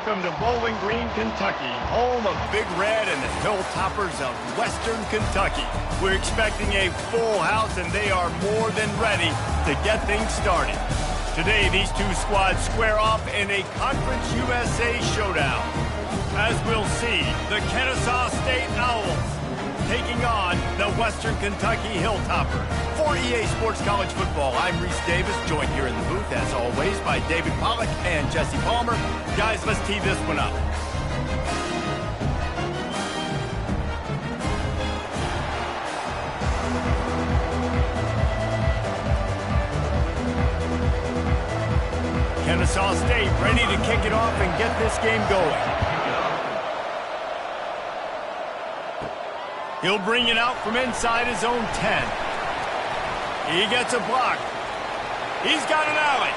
welcome to Bowling Green, Kentucky, home of Big Red and the Hilltoppers of Western Kentucky. We're expecting a full house, and they are more than ready to get things started. Today, these two squads square off in a Conference USA showdown. As we'll see, the Kennesaw State Owls taking on the Western Kentucky Hilltoppers. For EA Sports College Football, I'm Reese Davis, joined here in the booth, as always, by David Pollack and Jesse Palmer. Guys, let's tee this one up. Kennesaw State ready to kick it off and get this game going. He'll bring it out from inside his own 10. He gets a block. He's got an alley.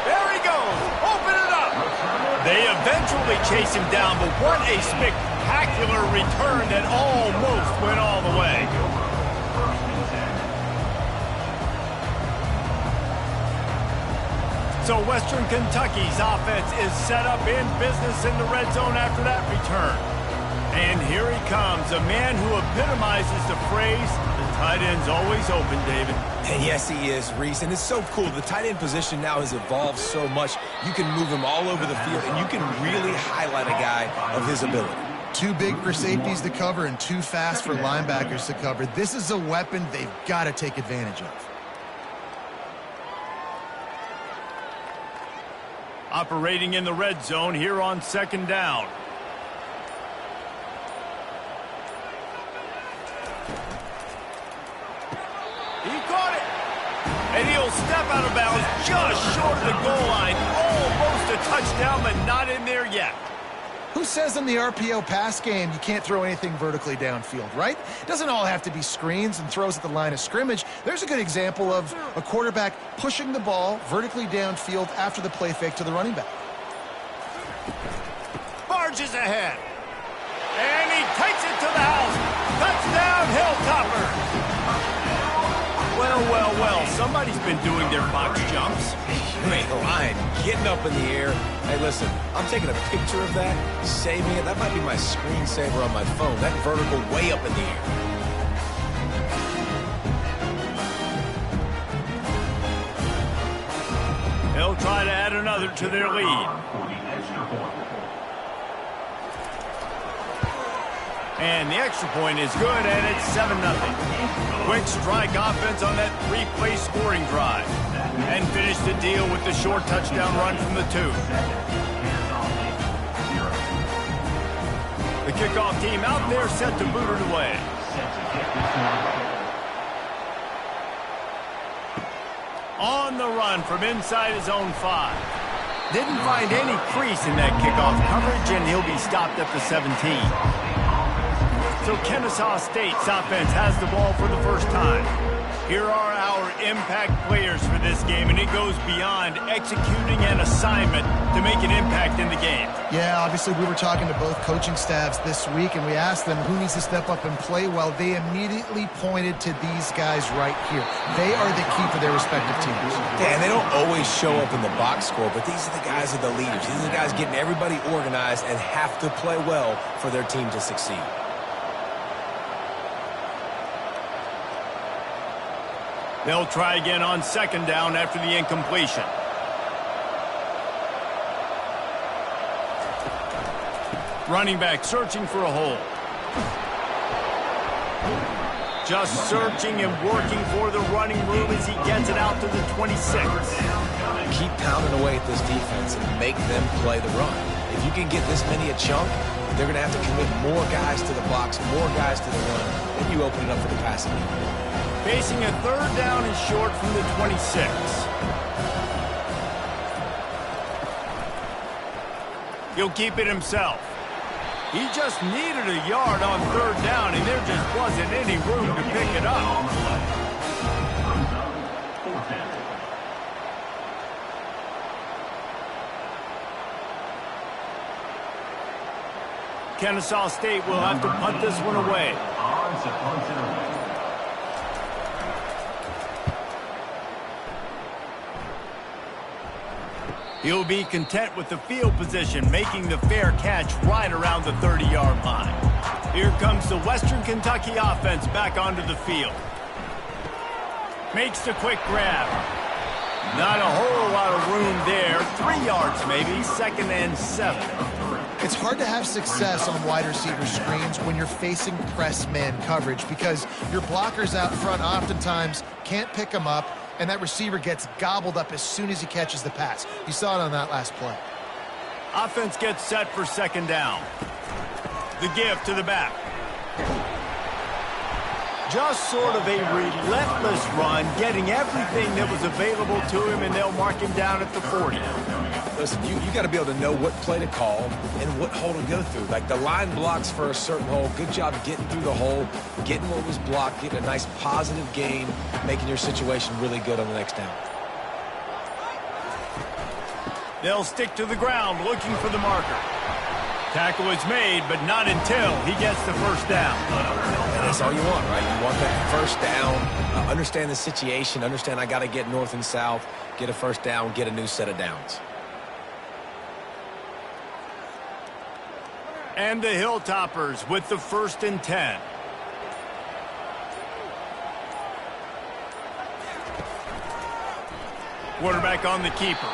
There he goes. Open it up. They eventually chase him down, but what a spectacular return that almost went all the way. So Western Kentucky's offense is set up in business in the red zone after that return. And here he comes, a man who epitomizes the phrase, the tight end's always open, David. And yes, he is, Reese, and it's so cool. The tight end position now has evolved so much. You can move him all over the field, and you can really highlight a guy of his ability. Too big for safeties to cover and too fast for linebackers to cover. This is a weapon they've got to take advantage of. Operating in the red zone here on second down. He caught it. And he'll step out of bounds just short of the goal line. Almost a touchdown, but not in there yet. Who says in the RPO pass game you can't throw anything vertically downfield, right? It doesn't all have to be screens and throws at the line of scrimmage. There's a good example of a quarterback pushing the ball vertically downfield after the play fake to the running back. Barges ahead. And he takes it to the house. Touchdown, Hilltoppers. Well, somebody's been doing their box jumps. You ain't lying. Getting up in the air. Hey, listen, I'm taking a picture of that, saving it. That might be my screensaver on my phone. That vertical way up in the air. They'll try to add another to their lead. And the extra point is good, and it's 7-0. Quick strike offense on that three-play scoring drive. And finish the deal with the short touchdown run from the 2. The kickoff team out there set to boot it away. On the run from inside his own 5. Didn't find any crease in that kickoff coverage, and he'll be stopped at the 17. So Kennesaw State's offense has the ball for the first time. Here are our impact players for this game, and it goes beyond executing an assignment to make an impact in the game. Yeah, obviously we were talking to both coaching staffs this week, and we asked them who needs to step up and play well. They immediately pointed to these guys right here. They are the key for their respective teams. Yeah, and they don't always show up in the box score, but these are the guys that are the leaders. These are the guys getting everybody organized and have to play well for their team to succeed. They'll try again on second down after the incompletion. Running back searching for a hole. Just searching and working for the running room as he gets it out to the 26. Keep pounding away at this defense and make them play the run. If you can get this many a chunk, they're going to have to commit more guys to the box, more guys to the run, then you open it up for the passing game. Facing a third down and short from the 26. He'll keep it himself. He just needed a yard on third down, and there just wasn't any room to pick it up. Kennesaw State will have to punt this one away. He'll be content with the field position, making the fair catch right around the 30-yard line. Here comes the Western Kentucky offense back onto the field. Makes the quick grab. Not a whole lot of room there. 3 yards maybe, 2nd and 7. It's hard to have success on wide receiver screens when you're facing press man coverage because your blockers out front oftentimes can't pick them up, and that receiver gets gobbled up as soon as he catches the pass. You saw it on that last play. Offense gets set for 2nd down. The give to the back. Just sort of a relentless run, getting everything that was available to him, and they'll mark him down at the 40. Listen, you got to be able to know what play to call and what hole to go through. Like the line blocks for a certain hole. Good job getting through the hole, getting what was blocked, getting a nice positive gain, making your situation really good on the next down. They'll stick to the ground looking for the marker. Tackle is made, but not until he gets the first down. And that's all you want, right? You want that first down, understand the situation, understand I got to get north and south, get a first down, get a new set of downs. And the Hilltoppers with the 1st and 10. Quarterback on the keeper.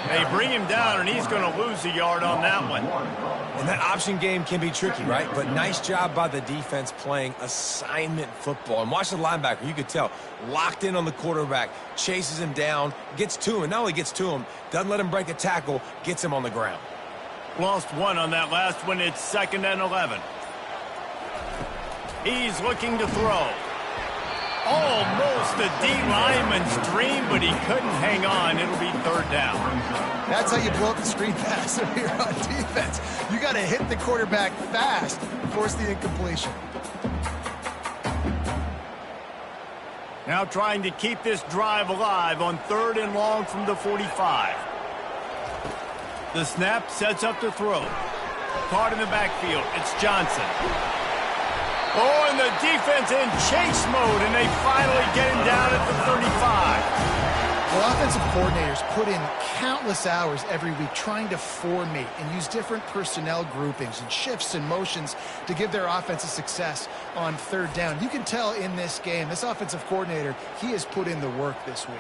They bring him down, and he's going to lose a yard on that one. And that option game can be tricky, right? But nice job by the defense playing assignment football. And watch the linebacker. You could tell. Locked in on the quarterback. Chases him down. Gets to him. Not only gets to him, doesn't let him break a tackle. Gets him on the ground. Lost 1 on that last one. It's 2nd and 11. He's looking to throw. Almost a D-lineman's dream, but he couldn't hang on. It'll be 3rd down. That's how you blow up the screen pass if you're on defense. You got to hit the quarterback fast and force the incompletion. Now trying to keep this drive alive on 3rd and long from the 45. The snap sets up the throw. Caught in the backfield. It's Johnson. Oh, and the defense in chase mode, and they finally get him down at the 35. Well, offensive coordinators put in countless hours every week trying to formate and use different personnel groupings and shifts and motions to give their offense a success on 3rd down. You can tell in this game, this offensive coordinator, he has put in the work this week.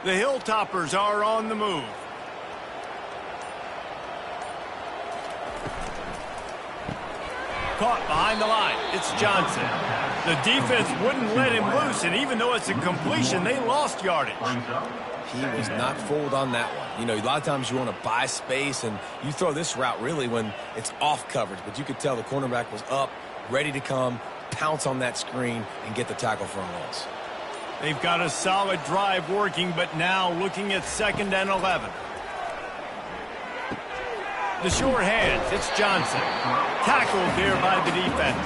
The Hilltoppers are on the move. Caught behind the line. It's Johnson. The defense wouldn't let him loose, and even though it's a completion, they lost yardage. He was not fooled on that one. You know, a lot of times you want to buy space, and you throw this route really when it's off coverage. But you could tell the cornerback was up, ready to come, pounce on that screen, and get the tackle for a loss. They've got a solid drive working, but now looking at 2nd and 11. The short hands, it's Johnson. Tackled there by the defense.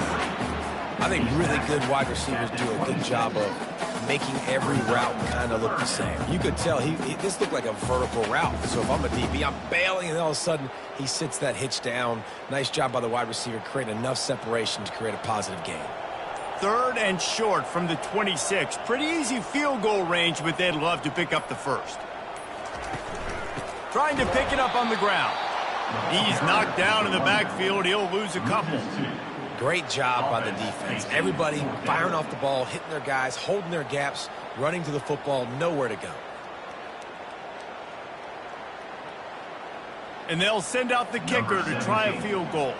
I think really good wide receivers do a good job of making every route kind of look the same. You could tell this looked like a vertical route. So if I'm a DB, I'm bailing, and all of a sudden he sits that hitch down. Nice job by the wide receiver, creating enough separation to create a positive gain. 3rd and short from the 26. Pretty easy field goal range, but they'd love to pick up the 1st. Trying to pick it up on the ground. He's knocked down in the backfield. He'll lose a couple. Great job by the defense. Everybody firing off the ball, hitting their guys, holding their gaps, running to the football, nowhere to go. And they'll send out the kicker to try a field goal.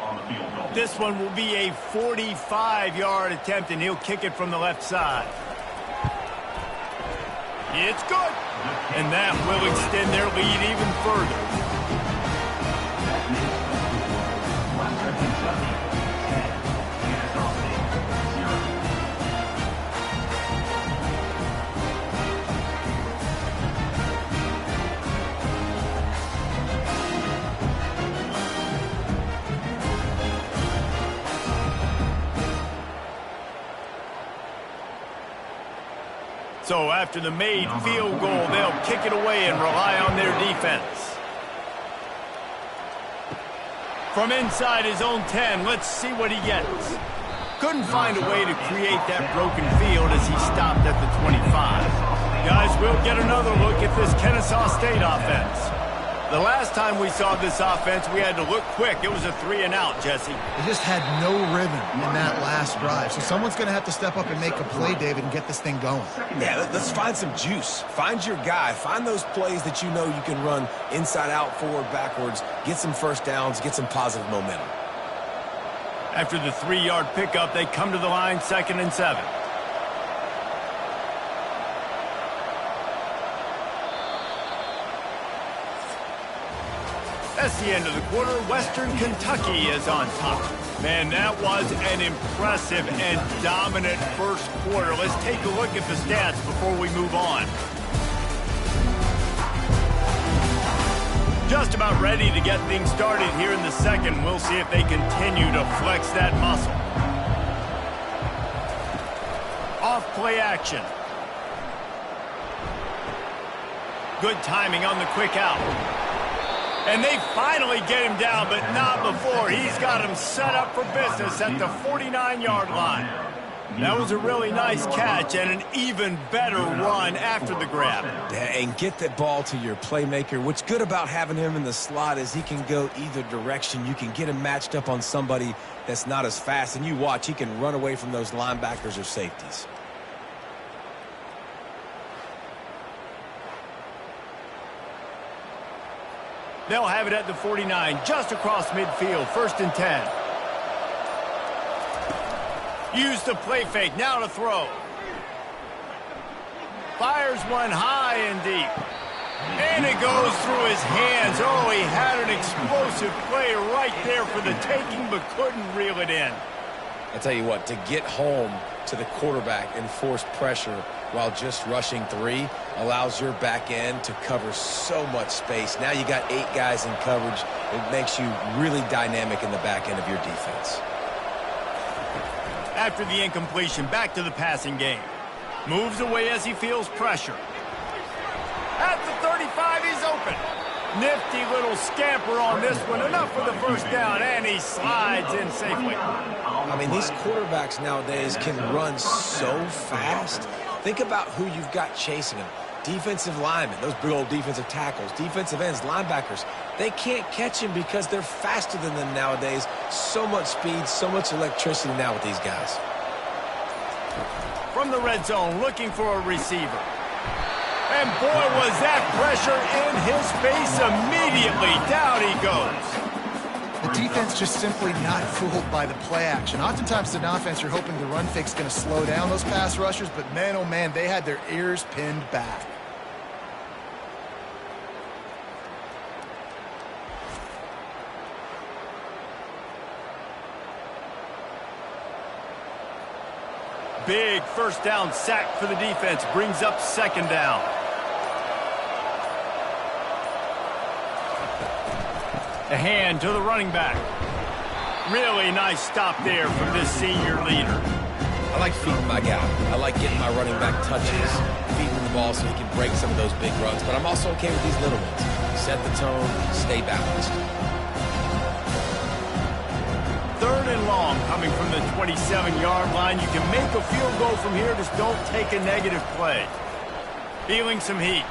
This one will be a 45-yard attempt, and he'll kick it from the left side. It's good. And that will extend their lead even further. So after the made field goal, they'll kick it away and rely on their defense. From inside his own 10, let's see what he gets. Couldn't find a way to create that broken field as he stopped at the 25. Guys, we'll get another look at this Kennesaw State offense. The last time we saw this offense, we had to look quick. It was a 3-and-out, Jesse. They just had no rhythm in that last drive. So someone's going to have to step up and make a play, David, and get this thing going. Yeah, let's find some juice. Find your guy. Find those plays that you know you can run inside out, forward, backwards. Get some first downs. Get some positive momentum. After the 3-yard pickup, they come to the line, 2nd and 7. That's the end of the quarter. Western Kentucky is on top. Man, that was an impressive and dominant first quarter. Let's take a look at the stats before we move on. Just about ready to get things started here in the second. We'll see if they continue to flex that muscle. Off play action. Good timing on the quick out. And they finally get him down, but not before. He's got him set up for business at the 49-yard line. That was a really nice catch and an even better run after the grab. And get that ball to your playmaker. What's good about having him in the slot is he can go either direction. You can get him matched up on somebody that's not as fast, and you watch, he can run away from those linebackers or safeties. They'll have it at the 49, just across midfield, 1st and 10. Use the play fake, now to throw. Fires one high and deep. And it goes through his hands. Oh, he had an explosive play right there for the taking, but couldn't reel it in. I tell you what, to get home to the quarterback and force pressure while just rushing 3 allows your back end to cover so much space. Now you got 8 guys in coverage. It makes you really dynamic in the back end of your defense. After the incompletion, back to the passing game. Moves away as he feels pressure. At the 35, he's open. Nifty little scamper on this one. Enough for the first down, and he slides in safely. I mean, these quarterbacks nowadays can run so fast. Think about who you've got chasing them. Defensive linemen, those big old defensive tackles, defensive ends, linebackers. They can't catch him because they're faster than them nowadays. So much speed, so much electricity now with these guys. From the red zone, looking for a receiver. And boy, was that pressure in his face immediately. Down he goes. The defense just simply not fooled by the play action. Oftentimes, as an offense, you're hoping the run fake's going to slow down those pass rushers, but man, oh man, they had their ears pinned back. Big first down sack for the defense. Brings up 2nd down. The hand to the running back. Really nice stop there from this senior leader. I like feeding my guy. I like getting my running back touches, feeding him the ball so he can break some of those big runs. But I'm also okay with these little ones. Set the tone, stay balanced. 3rd and long coming from the 27-yard line. You can make a field goal from here, just don't take a negative play. Feeling some heat.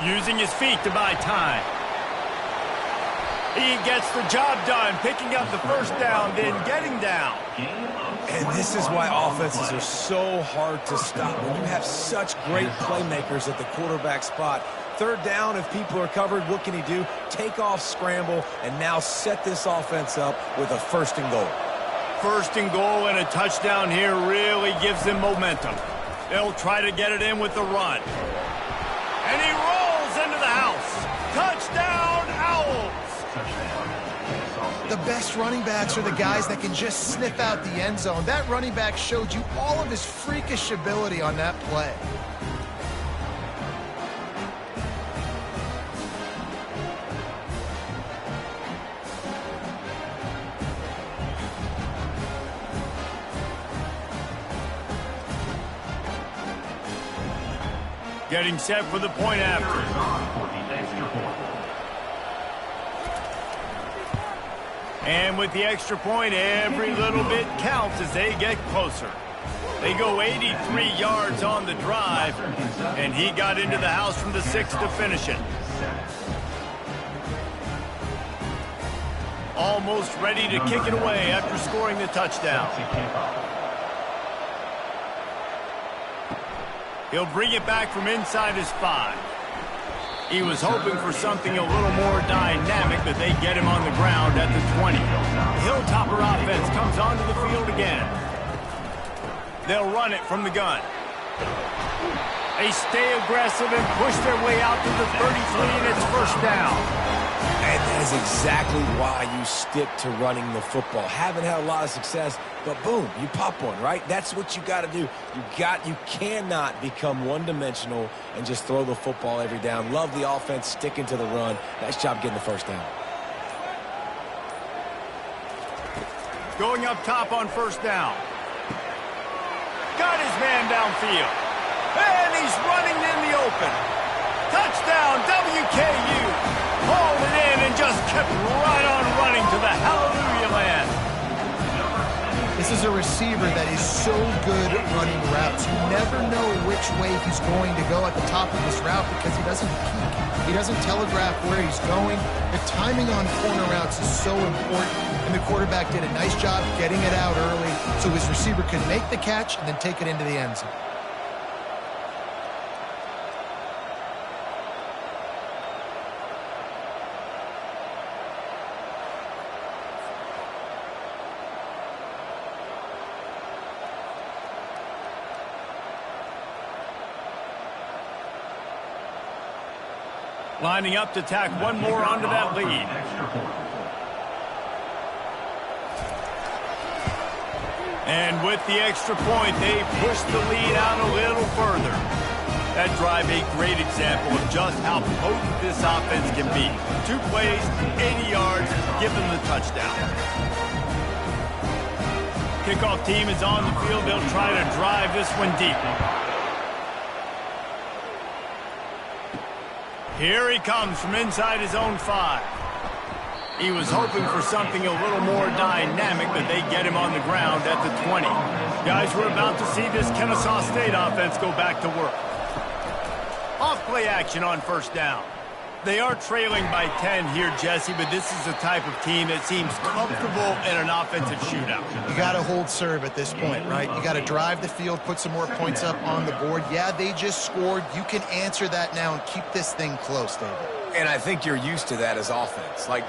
Using his feet to buy time. He gets the job done, picking up the first down, then getting down. And this is why offenses are so hard to stop. When you have such great playmakers at the quarterback spot, 3rd down, if people are covered, what can he do? Take off, scramble, and now set this offense up with a 1st and goal. 1st and goal and a touchdown here really gives them momentum. They'll try to get it in with the run. And he rolls into the house. Touchdown, Owls! The best running backs are the guys that can just sniff out the end zone. That running back showed you all of his freakish ability on that play. Getting set for the point after. And with the extra point, every little bit counts as they get closer. They go 83 yards on the drive, and he got into the house from the 6 to finish it. Almost ready to kick it away after scoring the touchdown. He'll bring it back from inside his 5. He was hoping for something a little more dynamic, but they get him on the ground at the 20. Hilltopper offense comes onto the field again. They'll run it from the gun. They stay aggressive and push their way out to the 33, and it's first down. And that is exactly why you stick to running the football. Haven't had a lot of success, but boom, you pop one, right? That's what you got to do. You cannot become one-dimensional and just throw the football every down. Love the offense, sticking to the run. Nice job getting the first down. Going up top on first down. Got his man downfield. And he's running in the open. Touchdown, WKU. Hauled it in and just kept right on running to the hallelujah land. This is a receiver that is so good at running routes. You never know which way he's going to go at the top of this route because he doesn't peek. He doesn't telegraph where he's going. The timing on corner routes is so important, and the quarterback did a nice job getting it out early so his receiver could make the catch and then take it into the end zone. Lining up to tack one more onto that lead. And with the extra point, they push the lead out a little further. That drive a great example of just how potent this offense can be. 2 plays, 80 yards, give them the touchdown. Kickoff team is on the field. They'll try to drive this one deep. Here he comes from inside his own 5. He was hoping for something a little more dynamic, but they get him on the ground at the 20. Guys, we're about to see this Kennesaw State offense go back to work. Off-play action on first down. They are trailing by 10 here, Jesse, but this is the type of team that seems comfortable in an offensive shootout. You got to hold serve at this point, right? You got to drive the field, put some more points up on the board. Yeah, they just scored. You can answer that now and keep this thing close, David. And I think you're used to that as offense. Like,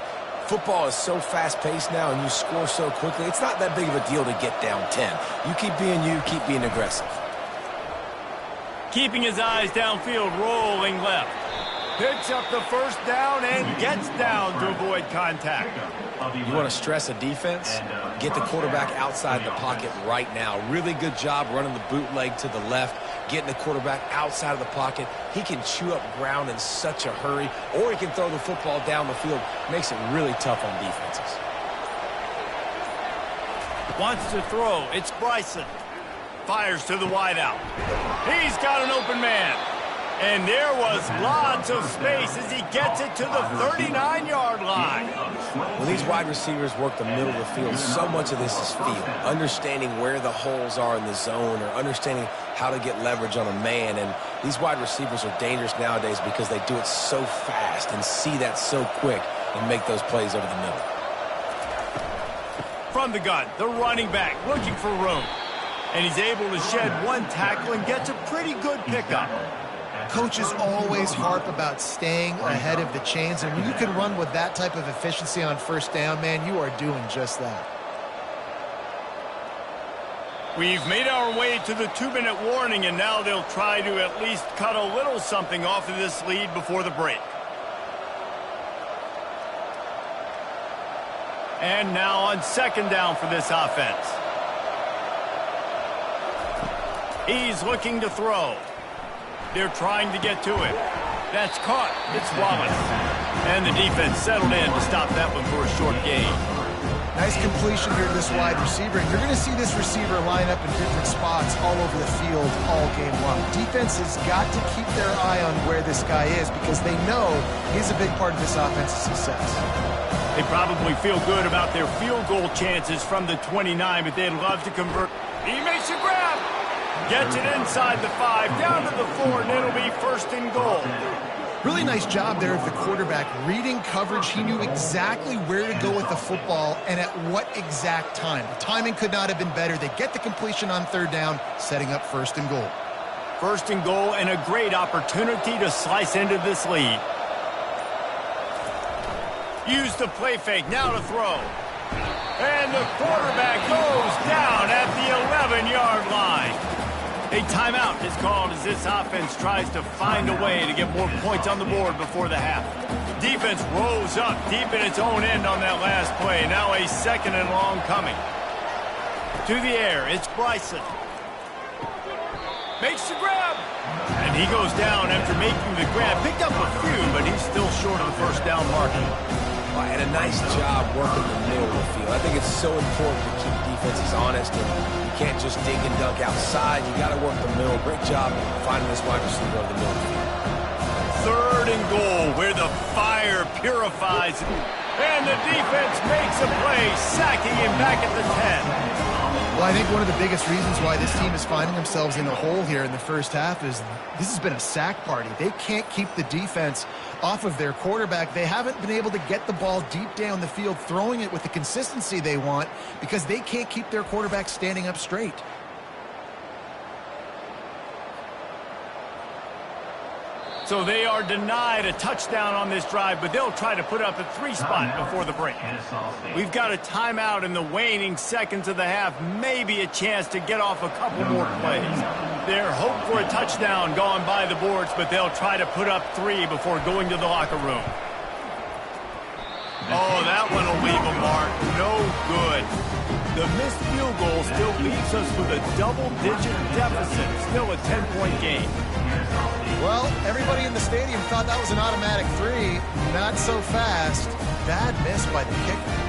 football is so fast-paced now and you score so quickly, it's not that big of a deal to get down 10. You keep being you, keep being aggressive. Keeping his eyes downfield, rolling left. Picks up the first down and gets down to avoid contact. You want to stress a defense? Get the quarterback outside the pocket right now. Really good job running the bootleg to the left, getting the quarterback outside of the pocket. He can chew up ground in such a hurry, or he can throw the football down the field. Makes it really tough on defenses. Wants to throw. It's Bryson. Fires to the wideout. He's got an open man. And there was lots of space as he gets it to the 39-yard line. When these wide receivers work the middle of the field, so much of this is feel. Understanding where the holes are in the zone or understanding how to get leverage on a man. And these wide receivers are dangerous nowadays because they do it so fast and see that so quick and make those plays over the middle. From the gun, the running back looking for room. And he's able to shed one tackle and gets a pretty good pickup. Coaches always harp about staying ahead of the chains, and when you can run with that type of efficiency on first down, man, you are doing just that. We've made our way to the 2-minute warning, and now they'll try to at least cut a little something off of this lead before the break. And now on second down for this offense. He's looking to throw. They're trying to get to it. That's caught. It's Wallace. And the defense settled in to stop that one for a short gain. Nice completion here to this wide receiver, and you're going to see this receiver line up in different spots all over the field all game long. Defense has got to keep their eye on where this guy is because they know he's a big part of this offense's success. They probably feel good about their field goal chances from the 29, but they'd love to convert. He makes a grab. Gets it inside the 5, down to the 4, and it'll be 1st and goal. Really nice job there of the quarterback reading coverage. He knew exactly where to go with the football and at what exact time. The timing could not have been better. They get the completion on 3rd down, setting up 1st and goal. 1st and goal, and a great opportunity to slice into this lead. Use the play fake, now to throw. And the quarterback goes down at the 11-yard line. A timeout is called as this offense tries to find a way to get more points on the board before the half. Defense rolls up deep in its own end on that last play. Now a 2nd and long coming. To the air, it's Bryson. Makes the grab. And he goes down after making the grab. Picked up a few, but he's still short of the 1st down marker. And a nice job working the middle of the field. I think it's so important to keep defenses honest, and you can't just dig and dunk outside. You got to work the middle. Great job finding this wide receiver of the middle of the field. 3rd and goal, where the fire purifies. And the defense makes a play, sacking him back at the 10. Well, I think one of the biggest reasons why this team is finding themselves in a hole here in the 1st half is this has been a sack party. They can't keep the defense off of their quarterback. They haven't been able to get the ball deep down the field, throwing it with the consistency they want because they can't keep their quarterback standing up straight. So they are denied a touchdown on this drive, but they'll try to put up a 3 spot before the break. We've got a timeout in the waning seconds of the half, maybe a chance to get off a couple more plays. Their hope for a touchdown gone by the boards, but they'll try to put up 3 before going to the locker room. Oh, that one will leave a mark. No good. The missed field goal still leaves us with a double-digit deficit, still a 10-point game. Well, everybody in the stadium thought that was an automatic 3. Not so fast. Bad miss by the kicker.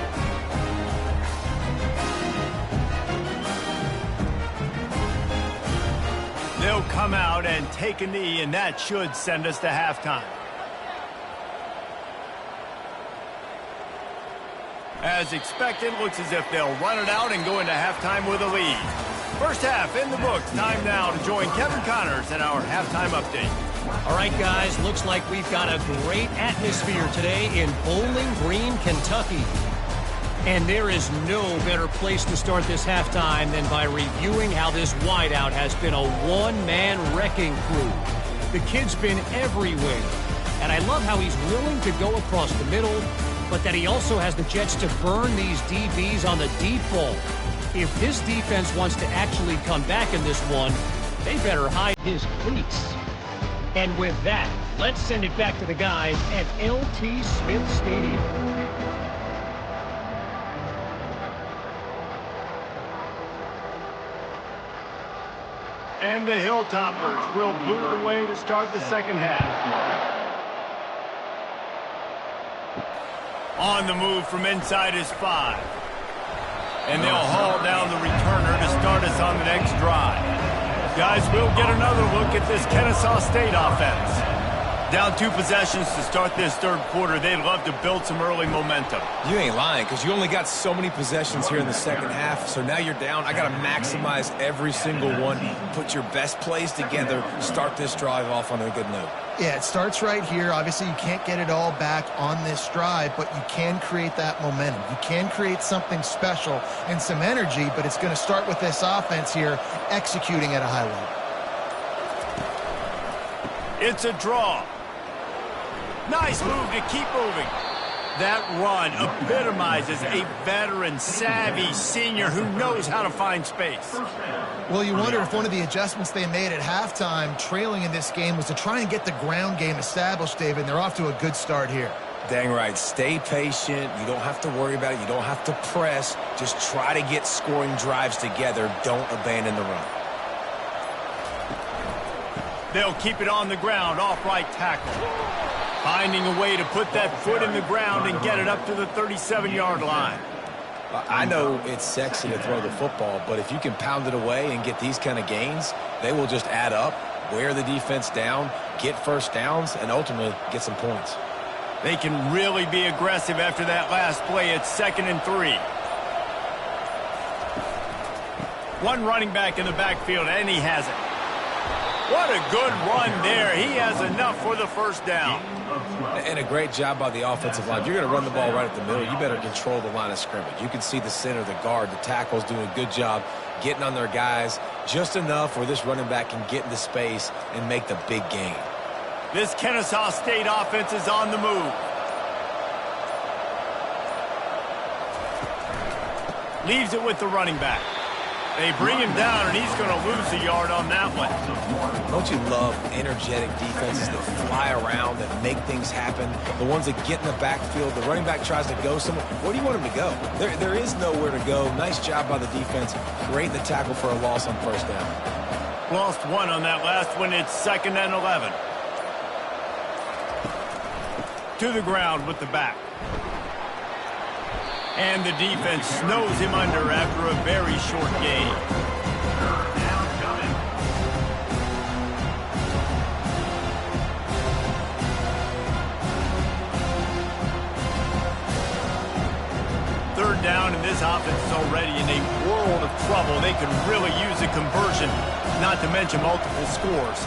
They'll come out and take a knee, and that should send us to halftime. As expected, looks as if they'll run it out and go into halftime with a lead. 1st half in the books. Time now to join Kevin Connors in our halftime update. All right, guys, looks like we've got a great atmosphere today in Bowling Green, Kentucky. And there is no better place to start this halftime than by reviewing how this wideout has been a one-man wrecking crew. The kid's been everywhere, and I love how he's willing to go across the middle, but that he also has the jets to burn these DBs on the deep ball. If this defense wants to actually come back in this one, they better hide his cleats. And with that, let's send it back to the guys at LT Smith Stadium. And the Hilltoppers will boot it away to start the 2nd half. On the move from inside his 5. And they'll haul down the returner to start us on the next drive. Guys, we'll get another look at this Kennesaw State offense. Down 2 possessions to start this 3rd quarter. They'd love to build some early momentum. You ain't lying, because you only got so many possessions here in the 2nd half, so now you're down. I got to maximize every single one, put your best plays together, start this drive off on a good note. Yeah, it starts right here. Obviously, you can't get it all back on this drive, but you can create that momentum. You can create something special and some energy, but it's going to start with this offense here executing at a high level. It's a draw. Nice move to keep moving. That run epitomizes a veteran, savvy senior who knows how to find space. Well, you wonder if one of the adjustments they made at halftime, trailing in this game, was to try and get the ground game established, David, and they're off to a good start here. Dang right. Stay patient. You don't have to worry about it. You don't have to press. Just try to get scoring drives together. Don't abandon the run. They'll keep it on the ground, off right tackle. Finding a way to put that foot in the ground and get it up to the 37-yard line. I know it's sexy to throw the football, but if you can pound it away and get these kind of gains, they will just add up, wear the defense down, get 1st downs, and ultimately get some points. They can really be aggressive after that last play. It's 2nd and 3. One running back in the backfield, and he has it. What a good run there. He has enough for the first down. And a great job by the offensive line. If you're going to run the ball right at the middle, you better control the line of scrimmage. You can see the center, the guard, the tackles doing a good job getting on their guys just enough where this running back can get into space and make the big gain. This Kennesaw State offense is on the move. Leaves it with the running back. They bring him down, and he's going to lose a yard on that one. Don't you love energetic defenses that fly around, that make things happen? The ones that get in the backfield, the running back tries to go somewhere. Where do you want him to go? There is nowhere to go. Nice job by the defense. Great in the tackle for a loss on first down. Lost one on that last one. It's 2nd and 11. To the ground with the back. And the defense snows him under after a very short gain. Third down, and this offense is already in a world of trouble. They could really use a conversion, not to mention multiple scores.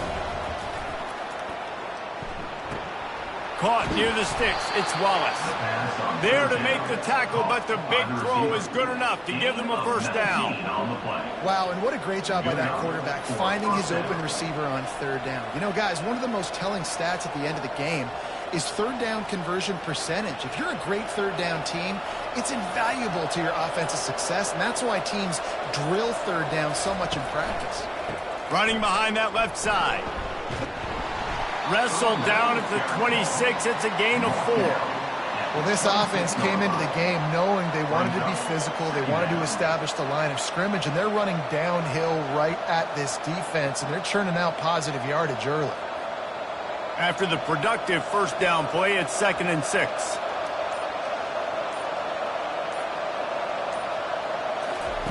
Caught near the sticks. It's Wallace. There to make the tackle, but the big throw is good enough to give them a first down. Wow, and what a great job by that quarterback, finding his open receiver on third down. You know, guys, one of the most telling stats at the end of the game is third down conversion percentage. If you're a great third down team, it's invaluable to your offensive success, and that's why teams drill third down so much in practice. Running behind that left side. Wrestled down at the 26. It's a gain of 4. Well, this offense came into the game knowing they wanted to be physical, they wanted to establish the line of scrimmage, and they're running downhill right at this defense, and they're churning out positive yardage early. After the productive first down play, it's 2nd and 6.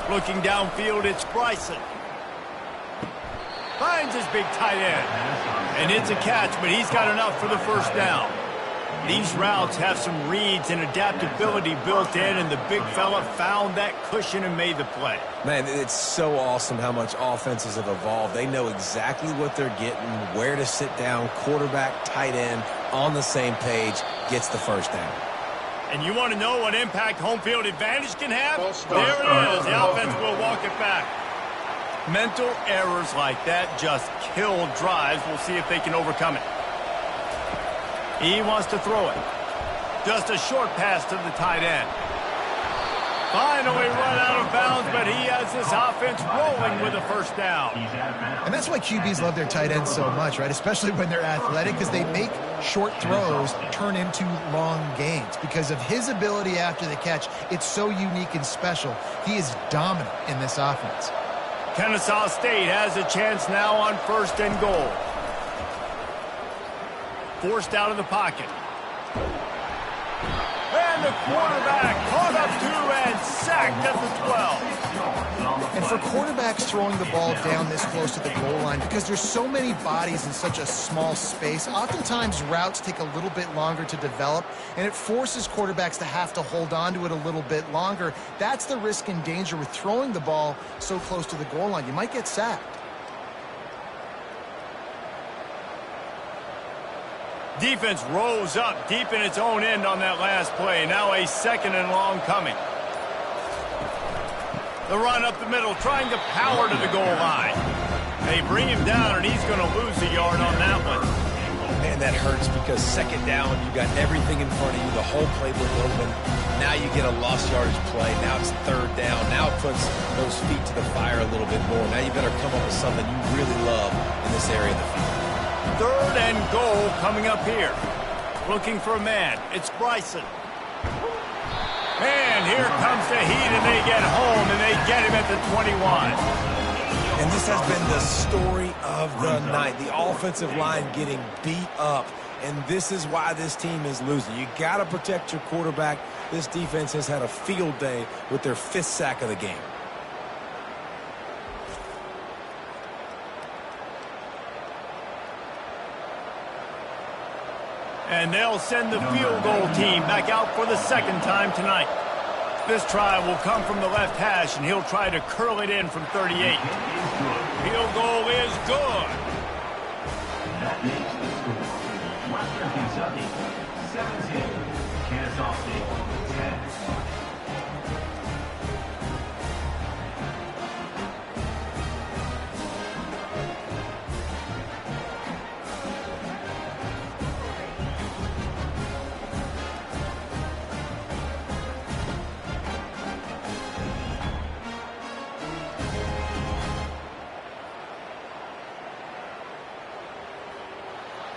Looking downfield, it's Bryson. Finds his big tight end. And it's a catch, but he's got enough for the first down. These routes have some reads and adaptability built in, and the big fella found that cushion and made the play. Man, it's so awesome how much offenses have evolved. They know exactly what they're getting, where to sit down, quarterback, tight end, on the same page, gets the first down. And you want to know what impact home field advantage can have? There it is. The offense will walk it back. Mental errors like that just kill drives. We'll see if they can overcome it. He wants to throw it. Just a short pass to the tight end. Finally run out of bounds, but he has this offense rolling with a first down. And that's why QBs love their tight ends so much, right? Especially when they're athletic, because they make short throws turn into long gains. Because of his ability after the catch, it's so unique and special. He is dominant in this offense. Kennesaw State has a chance now on 1st and goal. Forced out of the pocket. And the quarterback caught up to and sacked at the 12. And for quarterbacks throwing the ball down this close to the goal line, because there's so many bodies in such a small space, oftentimes routes take a little bit longer to develop, and it forces quarterbacks to have to hold on to it a little bit longer. That's the risk and danger with throwing the ball so close to the goal line. You might get sacked. Defense rose up deep in its own end on that last play. Now a 2nd and long coming. The run up the middle, trying to power to the goal line. They bring him down, and he's going to lose a yard on that one. Man, that hurts because 2nd down, you got everything in front of you, the whole playbook open. Now you get a lost yardage play. Now it's 3rd down. Now it puts those feet to the fire a little bit more. Now you better come up with something you really love in this area of the field. 3rd and goal coming up here. Looking for a man. It's Bryson. And here comes the heat, and they get home, and they get him at the 21. And this has been the story of the night. The offensive line getting beat up, and this is why this team is losing. You got to protect your quarterback. This defense has had a field day with their 5th sack of the game. And they'll send the field goal team back out for the second time tonight. This try will come from the left hash, and he'll try to curl it in from 38. Field goal is good. That makes the score Western Kentucky 17, Kennesaw State 10.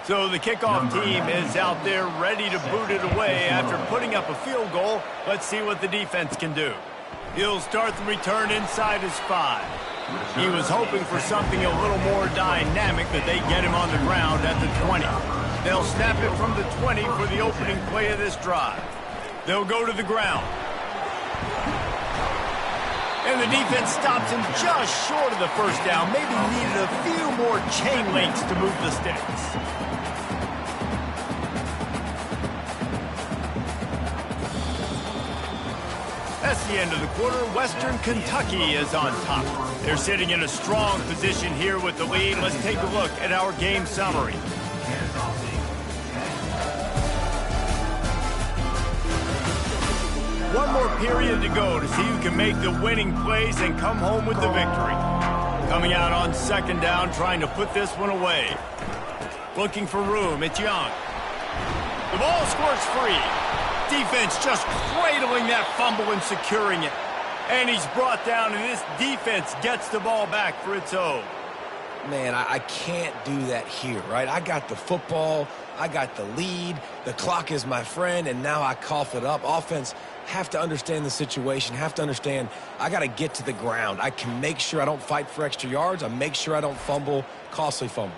So the kickoff team is out there ready to boot it away after putting up a field goal. Let's see what the defense can do. He'll start the return inside his 5. He was hoping for something a little more dynamic, but they get him on the ground at the 20. They'll snap it from the 20 for the opening play of this drive. They'll go to the ground. And the defense stops him just short of the first down. Maybe needed a few more chain links to move the sticks. That's the end of the quarter. Western Kentucky is on top. They're sitting in a strong position here with the lead. Let's take a look at our game summary. One more period to go to see who can make the winning plays and come home with the victory. Coming out on second down, trying to put this one away. Looking for room, it's Young. The ball squirts free. Defense just cradling that fumble and securing it. And he's brought down, and this defense gets the ball back for its own. Man, I can't do that here, right? I got the football, I got the lead, the clock is my friend, and now I cough it up. Offense have to understand the situation, have to understand I got to get to the ground. I can make sure I don't fight for extra yards. I make sure I don't fumble, costly fumble.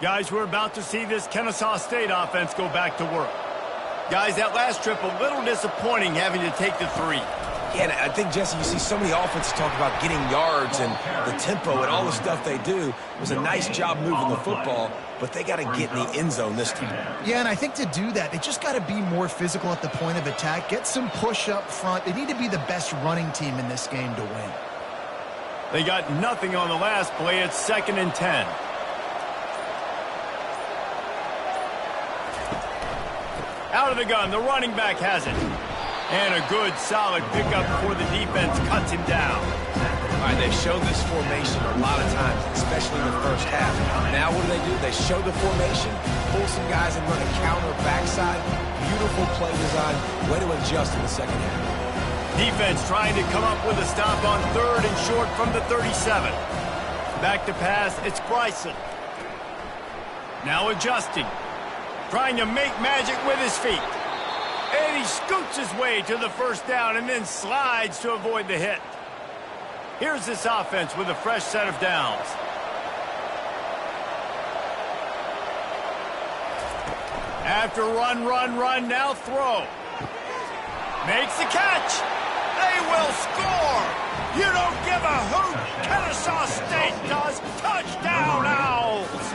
Guys, we're about to see this Kennesaw State offense go back to work. Guys, that last trip, a little disappointing having to take the 3. Yeah, and I think, Jesse, you see so many offenses talk about getting yards and the tempo and all the stuff they do. It was a nice job moving the football, but they got to get in the end zone this time. Yeah, and I think to do that, they just got to be more physical at the point of attack, get some push up front. They need to be the best running team in this game to win. They got nothing on the last play. It's 2nd and 10. Out of the gun, the running back has it. And a good, solid pickup before the defense cuts him down. All right, they show this formation a lot of times, especially in the first half. Now what do? They show the formation, pull some guys and run a counter backside. Beautiful play design. Way to adjust in the second half. Defense trying to come up with a stop on 3rd and short from the 37. Back to pass, it's Bryson. Now adjusting. Trying to make magic with his feet. And he scoots his way to the first down and then slides to avoid the hit. Here's this offense with a fresh set of downs. After run, now throw. Makes the catch. They will score. You don't give a hoot. Kennesaw State does. Touchdown, Owls.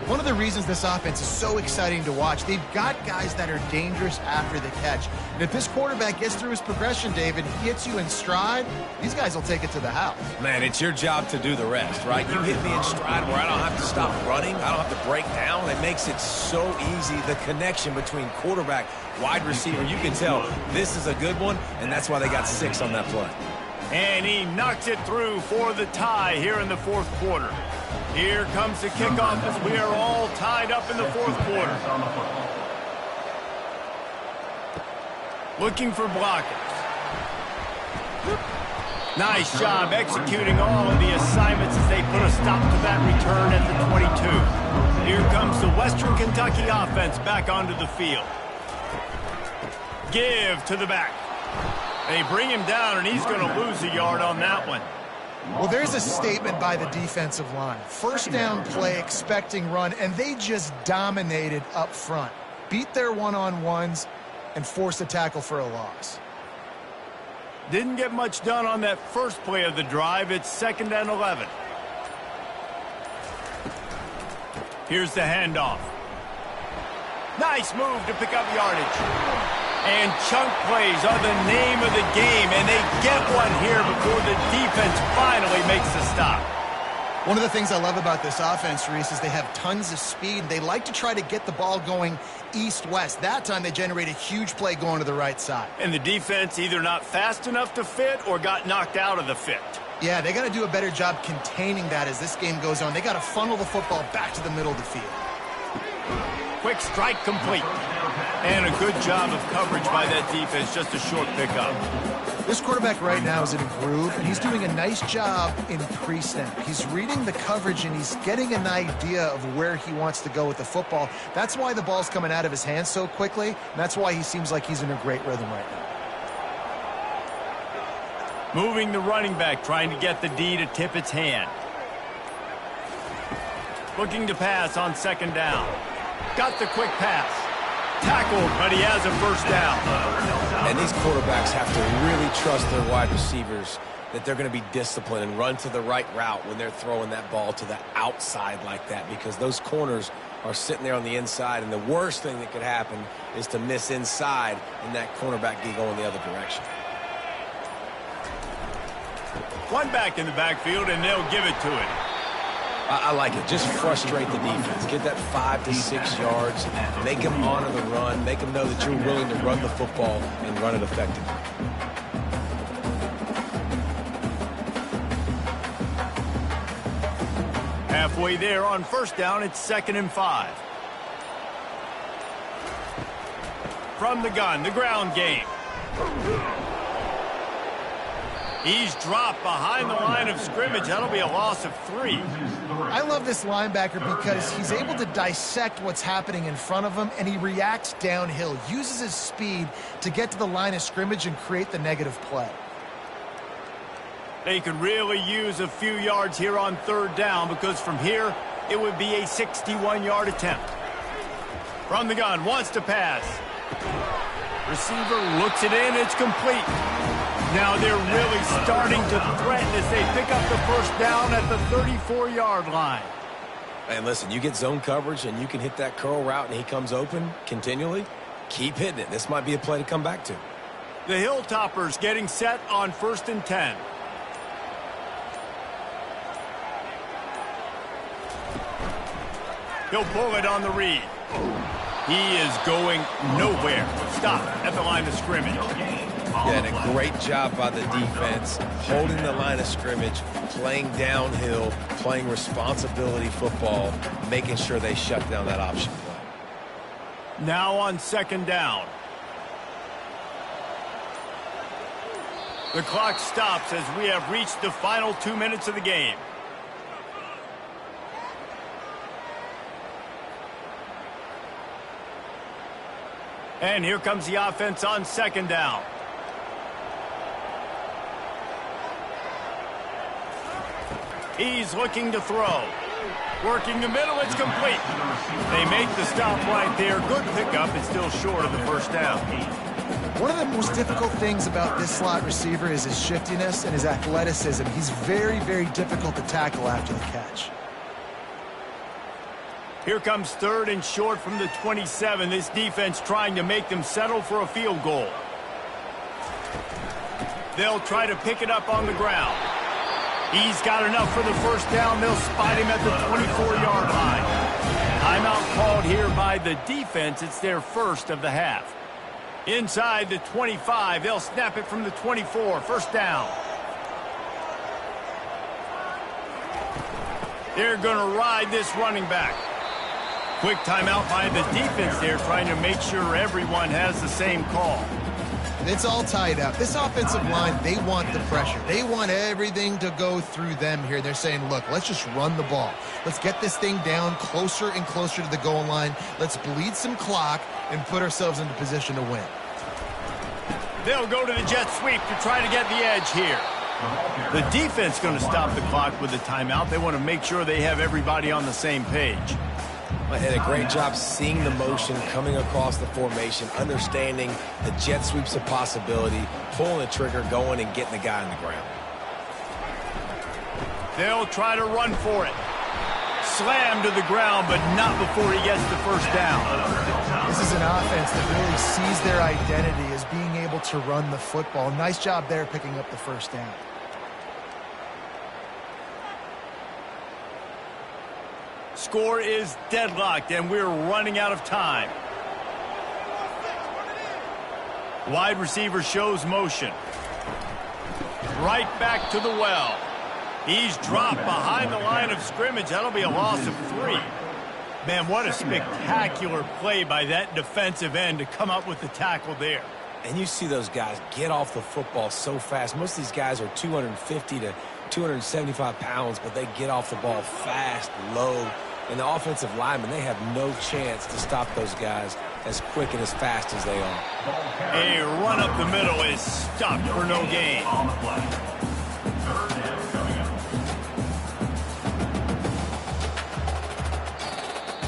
One of the reasons this offense is so exciting to watch, they've got guys that are dangerous after the catch. And if this quarterback gets through his progression, David, he hits you in stride, these guys will take it to the house. Man, it's your job to do the rest, right? You hit me in stride where I don't have to stop running. I don't have to break down. It makes it so easy. The connection between quarterback, wide receiver, you can tell this is a good one, and that's why they got 6 on that play. And he knocks it through for the tie here in the 4th quarter. Here comes the kickoff as we are all tied up in the 4th quarter. Looking for blockers. Nice job executing all of the assignments as they put a stop to that return at the 22. Here comes the Western Kentucky offense back onto the field. Give to the back. They bring him down, and he's going to lose a yard on that one. Well, there's a statement by the defensive line. First down play, expecting run, and they just dominated up front. Beat their one-on-ones and forced a tackle for a loss. Didn't get much done on that first play of the drive. It's 2nd and 11. Here's the handoff. Nice move to pick up yardage. And chunk plays are the name of the game, and they get one here before the defense finally makes the stop. One of the things I love about this offense, Reese, is they have tons of speed. They like to try to get the ball going east-west. That time they generate a huge play going to the right side. And the defense either not fast enough to fit or got knocked out of the fit. Yeah, they got to do a better job containing that as this game goes on. They got to funnel the football back to the middle of the field. Quick strike complete. And a good job of coverage by that defense, just a short pickup. This quarterback right now is in a groove, and he's doing a nice job in pre-snap. He's reading the coverage, and he's getting an idea of where he wants to go with the football. That's why the ball's coming out of his hands so quickly, and that's why he seems like he's in a great rhythm right now. Moving the running back, trying to get the D to tip its hand. Looking to pass on second down. Got the quick pass. Tackled, but he has a first down. And these quarterbacks have to really trust their wide receivers that they're going to be disciplined and run to the right route when they're throwing that ball to the outside like that, because those corners are sitting there on the inside, and the worst thing that could happen is to miss inside and that cornerback be going the other direction. One back in the backfield, and they'll give it to him. I like it. Just frustrate the defense. Get that 5 to 6 yards. Make them honor the run. Make them know that you're willing to run the football and run it effectively. Halfway there on first down, it's 2nd and 5. From the gun, the ground game. He's dropped behind the line of scrimmage. That'll be a loss of 3. I love this linebacker because he's able to dissect what's happening in front of him, and he reacts downhill, uses his speed to get to the line of scrimmage and create the negative play. They could really use a few yards here on 3rd down, because from here, it would be a 61-yard attempt. From the gun, wants to pass. Receiver looks it in, it's complete. Now they're really starting to threaten as they pick up the first down at the 34-yard line. And listen, you get zone coverage and you can hit that curl route and he comes open continually, keep hitting it. This might be a play to come back to. The Hilltoppers getting set on 1st and 10. He'll pull it on the read. He is going nowhere. Stop at the line of scrimmage. Yeah, and a great job by the defense, holding the line of scrimmage, playing downhill, playing responsibility football, making sure they shut down that option play. Now on 2nd down. The clock stops as we have reached the final 2 minutes of the game. And here comes the offense on 2nd down. He's looking to throw. Working the middle, it's complete. They make the stop right there. Good pickup, it's still short of the first down. One of the most difficult things about this slot receiver is his shiftiness and his athleticism. He's very, very difficult to tackle after the catch. Here comes 3rd and short from the 27. This defense trying to make them settle for a field goal. They'll try to pick it up on the ground. He's got enough for the first down. They'll spot him at the 24-yard line. Timeout called here by the defense. It's their first of the half. Inside the 25, they'll snap it from the 24. First down. They're going to ride this running back. Quick timeout by the defense there, trying to make sure everyone has the same call. It's all tied up. This offensive line, they want the pressure. They want everything to go through them here. They're saying, look, let's just run the ball. Let's get this thing down closer and closer to the goal line. Let's bleed some clock and put ourselves into position to win. They'll go to the jet sweep to try to get the edge here. The defense going to stop the clock with the timeout. They want to make sure they have everybody on the same page. And a great job seeing the motion coming across the formation, understanding the jet sweep's a possibility, pulling the trigger, going and getting the guy on the ground. They'll try to run for it. slammed to the ground, but not before he gets the first down. This is an offense that really sees their identity as being able to run the football. Nice job there picking up the first down. Score is deadlocked, and we're running out of time. Wide receiver shows motion. Right back to the well. He's dropped behind the line of scrimmage. That'll be a loss of 3. Man, what a spectacular play by that defensive end to come up with the tackle there. And you see those guys get off the football so fast. Most of these guys are 250 to 275 pounds, but they get off the ball fast, low. And the offensive linemen, they have no chance to stop those guys as quick and as fast as they are. A run up the middle is stopped for no gain. On the play. Third down coming up.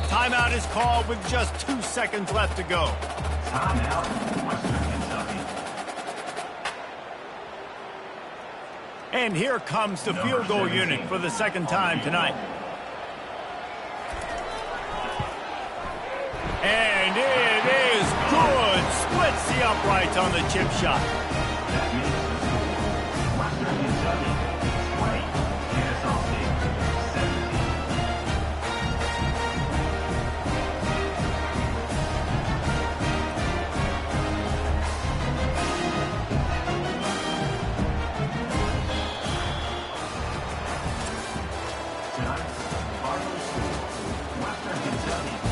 Timeout is called with just 2 seconds left to go. Timeout, Western Kentucky. And here comes the field goal unit for the second time tonight. And it is good. Splits the uprights on the chip shot. That means the score. Western Kentucky 20, Kennesaw State 17. Tonight's final score, Western Kentucky